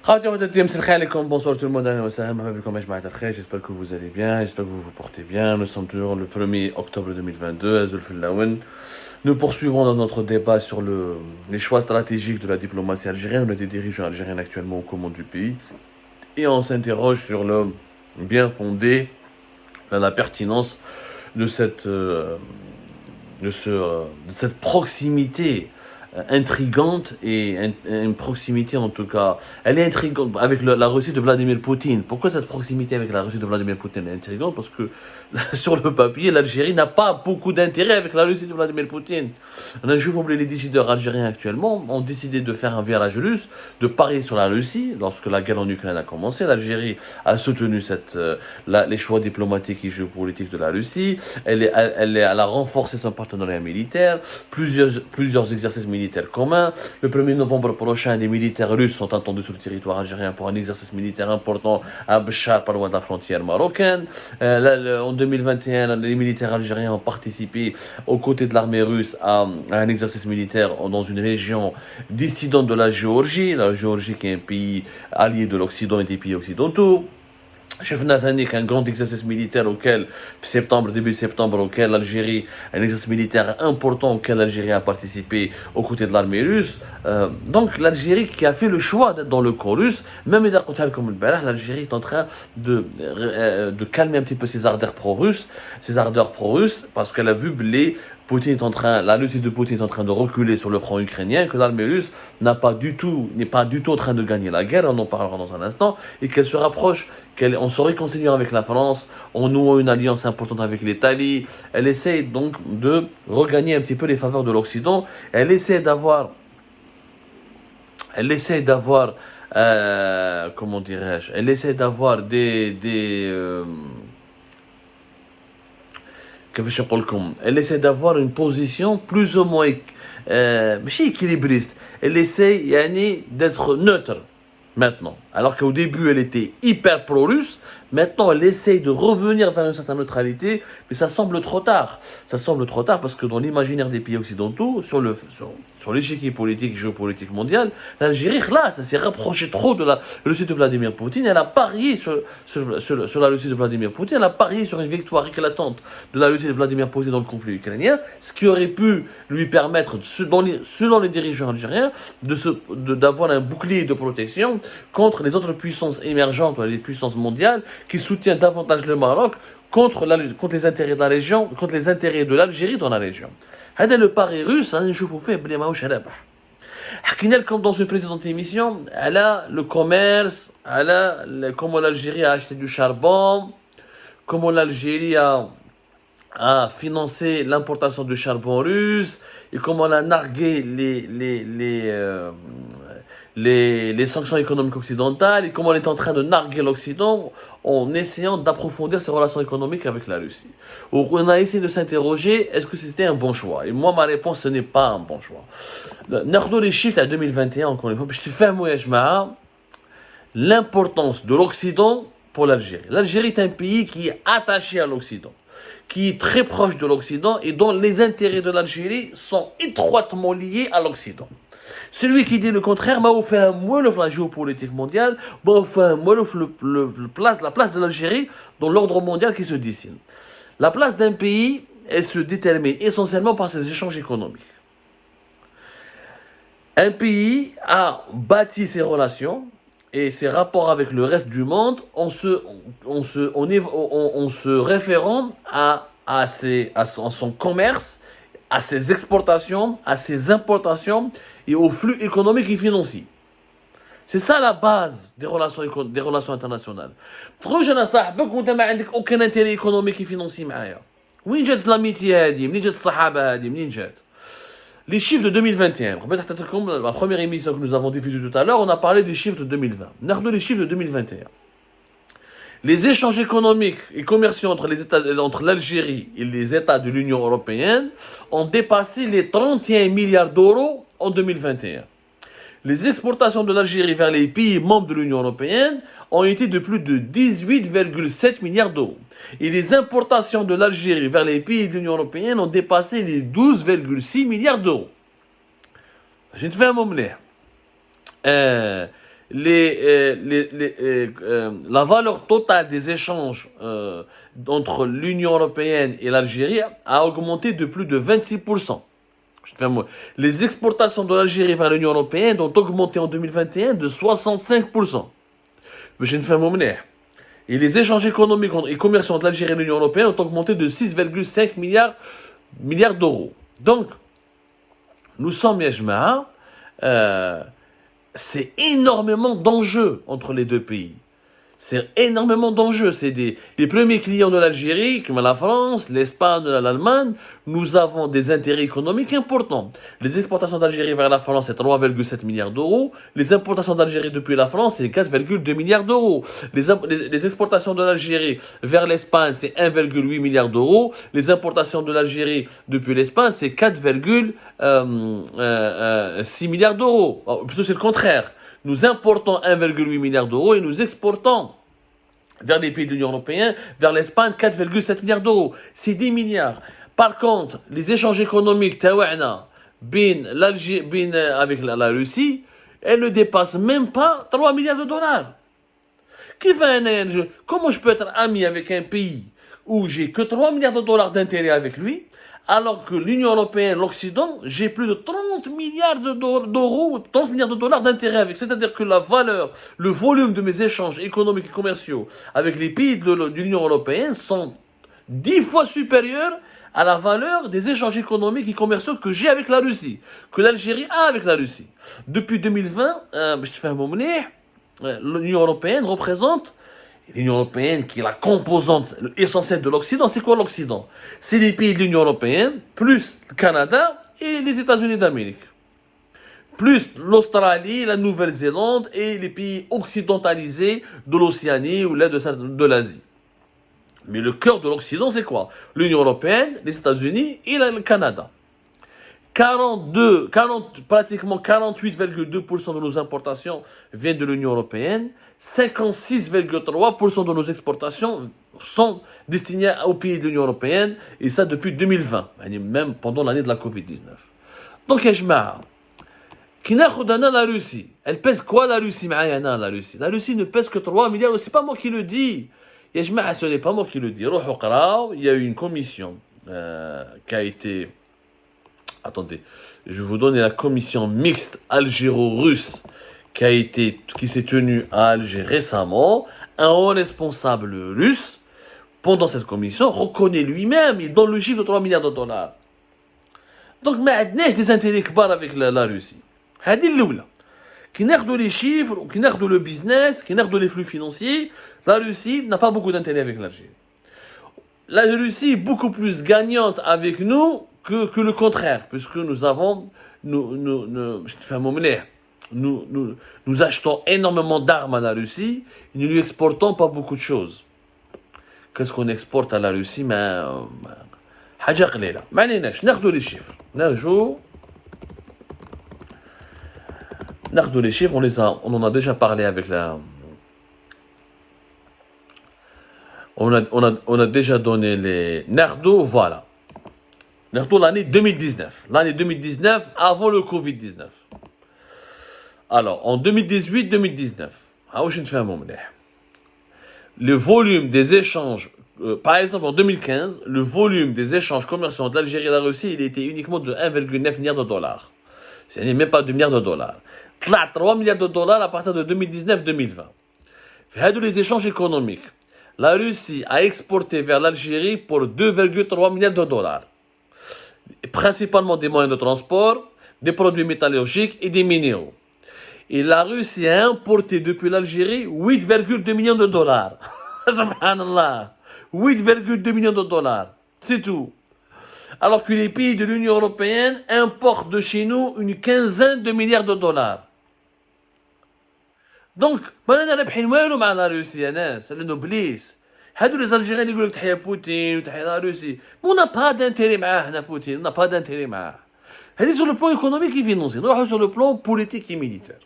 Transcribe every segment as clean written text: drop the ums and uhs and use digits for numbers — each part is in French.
Bonsoir tout le monde, j'espère que vous allez bien, j'espère que vous vous portez bien. Nous sommes toujours le 1er octobre 2022. Nous poursuivons dans notre débat sur les choix stratégiques de la diplomatie algérienne. On a des dirigeants algériens actuellement aux commandes du pays et on s'interroge sur le bien fondé, la pertinence de cette proximité intrigante et une proximité en tout cas. Elle est intrigante avec la Russie de Vladimir Poutine. Pourquoi cette proximité avec la Russie de Vladimir Poutine est intrigante? Parce que sur le papier, l'Algérie n'a pas beaucoup d'intérêt avec la Russie de Vladimir Poutine. On a juste oublié les décideurs algériens actuellement ont décidé de faire un virage russe, de parier sur la Russie. Lorsque la guerre en Ukraine a commencé, l'Algérie a soutenu les choix diplomatiques et géopolitiques de la Russie. Elle a renforcé son partenariat militaire, plusieurs exercices militaires communs. Le 1er novembre prochain, les militaires russes sont attendus sur le territoire algérien pour un exercice militaire important à Béchar, pas loin de la frontière marocaine. En 2021, les militaires algériens ont participé aux côtés de l'armée russe à un exercice militaire dans une région dissidente de la Géorgie qui est un pays allié de l'Occident et des pays occidentaux. Chef Nathanik, un grand exercice militaire début septembre, auquel l'Algérie, un exercice militaire important auquel l'Algérie a participé aux côtés de l'armée russe. Donc l'Algérie qui a fait le choix d'être dans le camp russe, même l'Algérie est en train de calmer un petit peu ses ardeurs pro-russes, parce qu'elle a vu la Russie de Poutine est en train de reculer sur le front ukrainien, que l'armée russe n'est pas du tout en train de gagner la guerre, on en parlera dans un instant, et qu'elle se rapproche, en se réconciliant avec la France, en nouant une alliance importante avec l'Italie. Elle essaie donc de regagner un petit peu les faveurs de l'Occident. Elle essaie d'avoir comment dirais-je, elle essaie d'avoir elle essaie d'avoir une position plus ou moins équilibriste. Elle essaie d'être neutre maintenant. Alors qu'au début, elle était hyper pro-russe. Maintenant, elle essaye de revenir vers une certaine neutralité, mais ça semble trop tard. Ça semble trop tard parce que dans l'imaginaire des pays occidentaux, sur l'échiquier politique et géopolitique mondial, l'Algérie, là, ça s'est rapproché trop de la Russie de Vladimir Poutine. Elle a parié sur la Russie de Vladimir Poutine. Elle a parié sur une victoire éclatante de la Russie de Vladimir Poutine dans le conflit ukrainien, ce qui aurait pu lui permettre, selon les dirigeants algériens, d'avoir un bouclier de protection contre les autres puissances émergentes, les puissances mondiales, qui soutient davantage le Maroc contre les intérêts de la région, contre les intérêts de l'Algérie dans la région. C'est le pari russe, comme dans une précédente émission, elle a le commerce, comment l'Algérie a acheté du charbon, comment l'Algérie a financé l'importation de charbon russe, et comment elle a nargué les sanctions économiques occidentales, et comment on est en train de narguer l'Occident en essayant d'approfondir ses relations économiques avec la Russie. On a essayé de s'interroger, est-ce que c'était un bon choix? Et moi, ma réponse, ce n'est pas un bon choix. Nous les chiffres à 2021, encore une fois, je te fais l'importance de l'Occident pour l'Algérie. L'Algérie est un pays qui est attaché à l'Occident, qui est très proche de l'Occident et dont les intérêts de l'Algérie sont étroitement liés à l'Occident. Celui qui dit le contraire m'a offert un moulouf la géopolitique mondiale, m'a offert un moulouf la place de l'Algérie dans l'ordre mondial qui se dessine. La place d'un pays, elle se détermine essentiellement par ses échanges économiques. Un pays a bâti ses relations et ses rapports avec le reste du monde en se référant à son commerce, à ses exportations, à ses importations et aux flux économiques et financiers. C'est ça la base des relations internationales. تخرج انا صاحبك وانت ما عندك aucun intérêt économique et financier معايا. منين جات l'amitié هذه؟ منين جات الصحابه هذه؟ منين جات؟ Les chiffres de 2021. La première émission que nous avons diffusée tout à l'heure, on a parlé des chiffres de 2020. Nous les chiffres de 2021. Les échanges économiques et commerciaux entre l'Algérie et les États de l'Union européenne ont dépassé les 31 milliards d'euros en 2021. Les exportations de l'Algérie vers les pays membres de l'Union européenne ont été de plus de 18,7 milliards d'euros. Et les importations de l'Algérie vers les pays de l'Union européenne ont dépassé les 12,6 milliards d'euros. Je te fais un moment. la valeur totale des échanges entre l'Union européenne et l'Algérie a augmenté de plus de 26%. Les exportations de l'Algérie vers l'Union européenne ont augmenté en 2021 de 65%. Et les échanges économiques et commerciaux entre l'Algérie et l'Union européenne ont augmenté de 6,5 milliards d'euros. Donc, nous sommes, c'est énormément d'enjeux entre les deux pays. C'est énormément d'enjeux. C'est les premiers clients de l'Algérie, comme la France, l'Espagne, l'Allemagne. Nous avons des intérêts économiques importants. Les exportations d'Algérie vers la France, c'est 3,7 milliards d'euros. Les importations d'Algérie depuis la France, c'est 4,2 milliards d'euros. Les exportations de l'Algérie vers l'Espagne, c'est 1,8 milliard d'euros. Les importations de l'Algérie depuis l'Espagne, c'est 4,6 milliards d'euros. Plutôt, c'est le contraire. Nous importons 1,8 milliard d'euros et nous exportons vers les pays de l'Union européenne, vers l'Espagne, 4,7 milliards d'euros. C'est 10 milliards. Par contre, les échanges économiques avec la Russie, elles ne dépassent même pas 3 milliards de dollars. Comment je peux être ami avec un pays où j'ai que 3 milliards de dollars d'intérêt avec lui, alors que l'Union européenne, l'Occident, j'ai plus de 30 milliards d'euros, 30 milliards de dollars d'intérêt avec. C'est-à-dire que la valeur, le volume de mes échanges économiques et commerciaux avec les pays de l'Union européenne sont 10 fois supérieurs à la valeur des échanges économiques et commerciaux que j'ai avec la Russie, que l'Algérie a avec la Russie. Depuis 2020, l'Union européenne représente l'Union européenne, qui est la composante essentielle de l'Occident. C'est quoi l'Occident? C'est les pays de l'Union européenne, plus le Canada et les États-Unis d'Amérique. Plus l'Australie, la Nouvelle-Zélande et les pays occidentalisés de l'Océanie ou de l'Asie. Mais le cœur de l'Occident, c'est quoi? L'Union européenne, les États-Unis et le Canada. Pratiquement 48,2% de nos importations viennent de l'Union européenne. 56,3% de nos exportations sont destinées aux pays de l'Union européenne, et ça depuis 2020, même pendant l'année de la Covid-19. Donc, la Russie, elle pèse quoi la Russie? La Russie ne pèse que 3 milliards, c'est pas moi qui le dis. Ce n'est pas moi qui le dis. Il y a eu une commission qui a été... Attendez, je vais vous donner la commission mixte algéro-russe qui s'est tenue à Alger récemment. Un haut responsable russe, pendant cette commission, reconnaît lui-même, il donne le chiffre de 3 milliards de dollars. Donc, ما عندناش des intérêts كبار avec la Russie. هذه الأولى. Qui ناخذوا les chiffres, qui ناخذوا le business, qui ناخذوا les flux financiers, la Russie n'a pas beaucoup d'intérêt avec l'Algérie. La Russie est beaucoup plus gagnante avec nous que le contraire, puisque nous achetons énormément d'armes à la Russie et nous lui exportons pas beaucoup de choses. Qu'est-ce qu'on exporte à la Russie? حاجة قليلة. ما عليناش ناخذوا les chiffres. ناخذوا les chiffres, on en a déjà parlé avec la... On a déjà donné les... Nardo, voilà. Nardo, l'année 2019. L'année 2019, avant le Covid-19. Alors, en 2018-2019, le volume des échanges, par exemple en 2015, le volume des échanges commerciaux entre l'Algérie et la Russie, il était uniquement de 1,9 milliard de dollars. Ce n'est même pas 2 milliards de dollars. 3 milliards de dollars à partir de 2019-2020. Les échanges économiques. La Russie a exporté vers l'Algérie pour 2,3 milliards de dollars. Principalement des moyens de transport, des produits métallurgiques et des minéraux. Et la Russie a importé depuis l'Algérie 8,2 millions de dollars. Subhanallah. 8,2 millions de dollars. C'est tout. Alors que les pays de l'Union européenne importent de chez nous une quinzaine de milliards de dollars. Donc, ما رابحين والو مع لا روسي يا ناس لانه بليس. هادو لي زالجيريان يقول لك تحيا بوتين وتحيا لا روسي. مو n'a pas d'intérêt معاه هنا بوتين, n'a pas d'intérêt معاه. هذه sur le plan économique et financier. نروحوا sur le plan politique et militaire.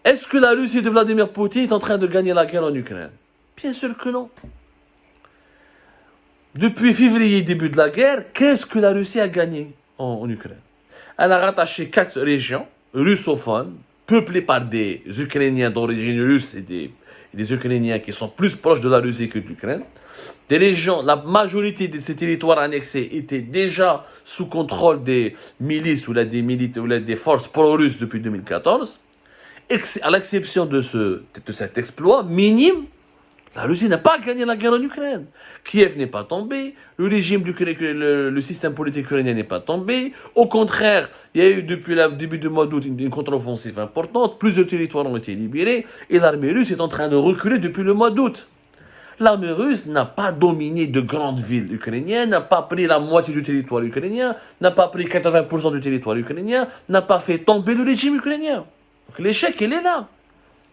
Est-ce que la Russie de Vladimir Poutine est en train de gagner la guerre en Ukraine? Bien sûr que non. Depuis février, début de la guerre, qu'est-ce que la Russie a gagné en Ukraine? Elle a rattaché 4 régions russophones, peuplée par des Ukrainiens d'origine russe et des Ukrainiens qui sont plus proches de la Russie que de l'Ukraine. Des régions, la majorité de ces territoires annexés étaient déjà sous contrôle des milices ou des forces pro-russes depuis 2014. À l'exception de cet exploit minime, la Russie n'a pas gagné la guerre en Ukraine. Kiev n'est pas tombé, le système politique ukrainien n'est pas tombé. Au contraire, il y a eu depuis le début du mois d'août une contre-offensive importante, plusieurs territoires ont été libérés et l'armée russe est en train de reculer depuis le mois d'août. L'armée russe n'a pas dominé de grandes villes ukrainiennes, n'a pas pris la moitié du territoire ukrainien, n'a pas pris 80% du territoire ukrainien, n'a pas fait tomber le régime ukrainien. Donc l'échec, il est là.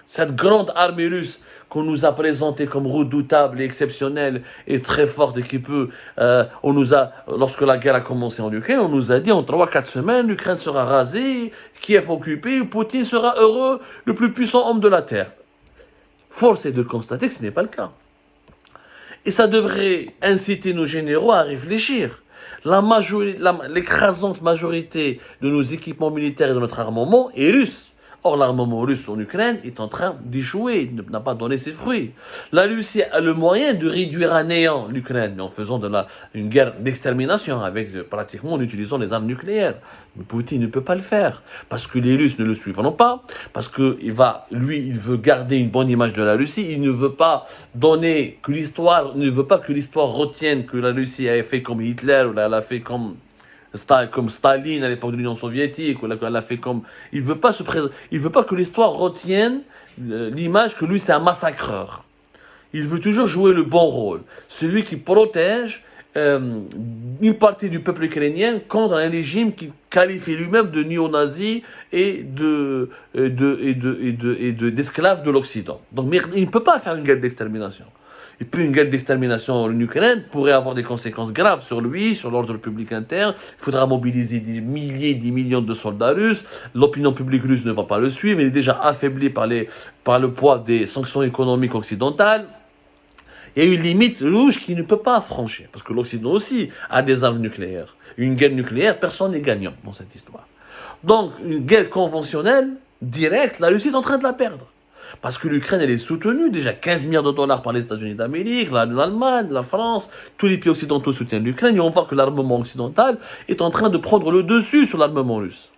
Cette grande armée russe qu'on nous a présentée comme redoutable et exceptionnelle et très forte et qui peut... lorsque la guerre a commencé en Ukraine, on nous a dit en 3-4 semaines, l'Ukraine sera rasée, Kiev occupé, Poutine sera heureux, le plus puissant homme de la Terre. Force est de constater que ce n'est pas le cas. Et ça devrait inciter nos généraux à réfléchir. L'écrasante majorité de nos équipements militaires et de notre armement est russe. Or, l'armement russe en Ukraine est en train d'échouer, n'a pas donné ses fruits. La Russie a le moyen de réduire à néant l'Ukraine en faisant une guerre d'extermination, pratiquement en utilisant les armes nucléaires. Mais Poutine ne peut pas le faire, parce que les Russes ne le suivront pas, parce qu'il veut garder une bonne image de la Russie, il ne veut pas que l'histoire retienne que la Russie a fait comme Hitler, ou elle a fait comme Staline à l'époque de l'Union soviétique, elle a fait comme... Il veut pas que l'histoire retienne l'image que lui c'est un massacreur. Il veut toujours jouer le bon rôle, celui qui protège une partie du peuple ukrainien contre un régime qui qualifie lui-même de néo-nazi et d'esclave de l'Occident. Donc il ne peut pas faire une guerre d'extermination. Et puis une guerre d'extermination en Ukraine pourrait avoir des conséquences graves sur lui, sur l'ordre public interne. Il faudra mobiliser des millions de soldats russes. L'opinion publique russe ne va pas le suivre. Il est déjà affaibli par le poids des sanctions économiques occidentales. Il y a une limite rouge qu'il ne peut pas franchir. Parce que l'Occident aussi a des armes nucléaires. Une guerre nucléaire, personne n'est gagnant dans cette histoire. Donc, une guerre conventionnelle, directe, la Russie est en train de la perdre. Parce que l'Ukraine, elle est soutenue, déjà 15 milliards de dollars par les États-Unis d'Amérique, l'Allemagne, la France, tous les pays occidentaux soutiennent l'Ukraine, et on voit que l'armement occidental est en train de prendre le dessus sur l'armement russe.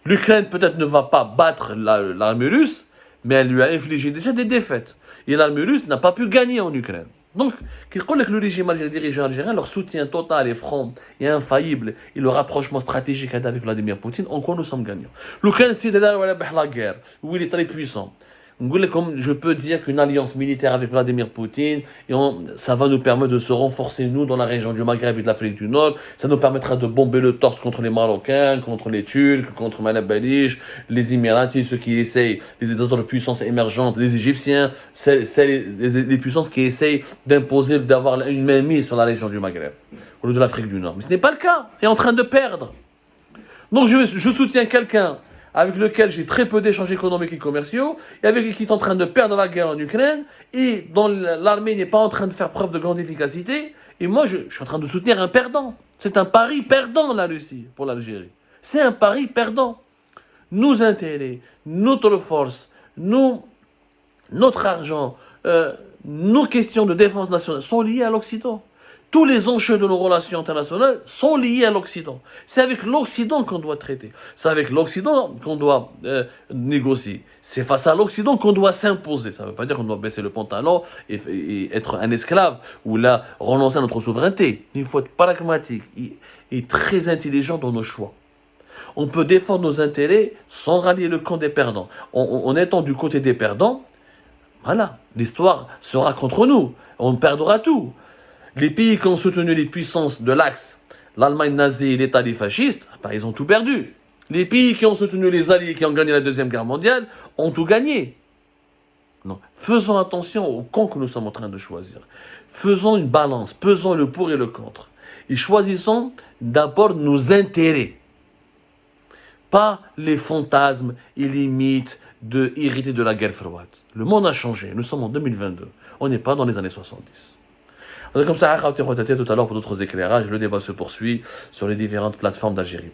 L'Ukraine peut-être ne va pas battre l'armée russe, mais elle lui a infligé déjà des défaites. Et l'armée russe n'a pas pu gagner en Ukraine. Donc, le régime dirigeant algérien, leur soutien total et franc et infaillible et le rapprochement stratégique avec Vladimir Poutine, en quoi nous sommes gagnants. L'Ukraine, c'est la guerre, où il est très puissant. Comme je peux dire qu'une alliance militaire avec Vladimir Poutine, ça va nous permettre de se renforcer, nous, dans la région du Maghreb et de l'Afrique du Nord. Ça nous permettra de bomber le torse contre les Marocains, contre les Turcs, contre Malabalish, les Émiratis, ceux qui essayent, les autres puissances émergentes, les Égyptiens, les puissances qui essayent d'imposer, d'avoir une main mise sur la région du Maghreb, ou de l'Afrique du Nord. Mais ce n'est pas le cas. Il est en train de perdre. Donc je soutiens quelqu'un avec lequel j'ai très peu d'échanges économiques et commerciaux, et avec qui est en train de perdre la guerre en Ukraine, et dont l'armée n'est pas en train de faire preuve de grande efficacité, et moi je suis en train de soutenir un perdant. C'est un pari perdant, la Russie, pour l'Algérie. C'est un pari perdant. Nos intérêts, notre force, notre argent, nos questions de défense nationale sont liées à l'Occident. Tous les enjeux de nos relations internationales sont liés à l'Occident. C'est avec l'Occident qu'on doit traiter. C'est avec l'Occident qu'on doit négocier. C'est face à l'Occident qu'on doit s'imposer. Ça ne veut pas dire qu'on doit baisser le pantalon et être un esclave ou là renoncer à notre souveraineté. Il faut être pragmatique et très intelligent dans nos choix. On peut défendre nos intérêts sans rallier le camp des perdants. En étant du côté des perdants, voilà, l'histoire sera contre nous. On perdra tout. Les pays qui ont soutenu les puissances de l'Axe, l'Allemagne nazie et l'Italie fasciste, ils ont tout perdu. Les pays qui ont soutenu les Alliés qui ont gagné la Deuxième Guerre mondiale ont tout gagné. Non. Faisons attention au camp que nous sommes en train de choisir. Faisons une balance, pesons le pour et le contre. Et choisissons d'abord nos intérêts. Pas les fantasmes et les mythes hérités de la guerre froide. Le monde a changé, nous sommes en 2022. On n'est pas dans les années 70. Comme ça, tout à l'heure pour d'autres éclairages. Le débat se poursuit sur les différentes plateformes d'Algérie.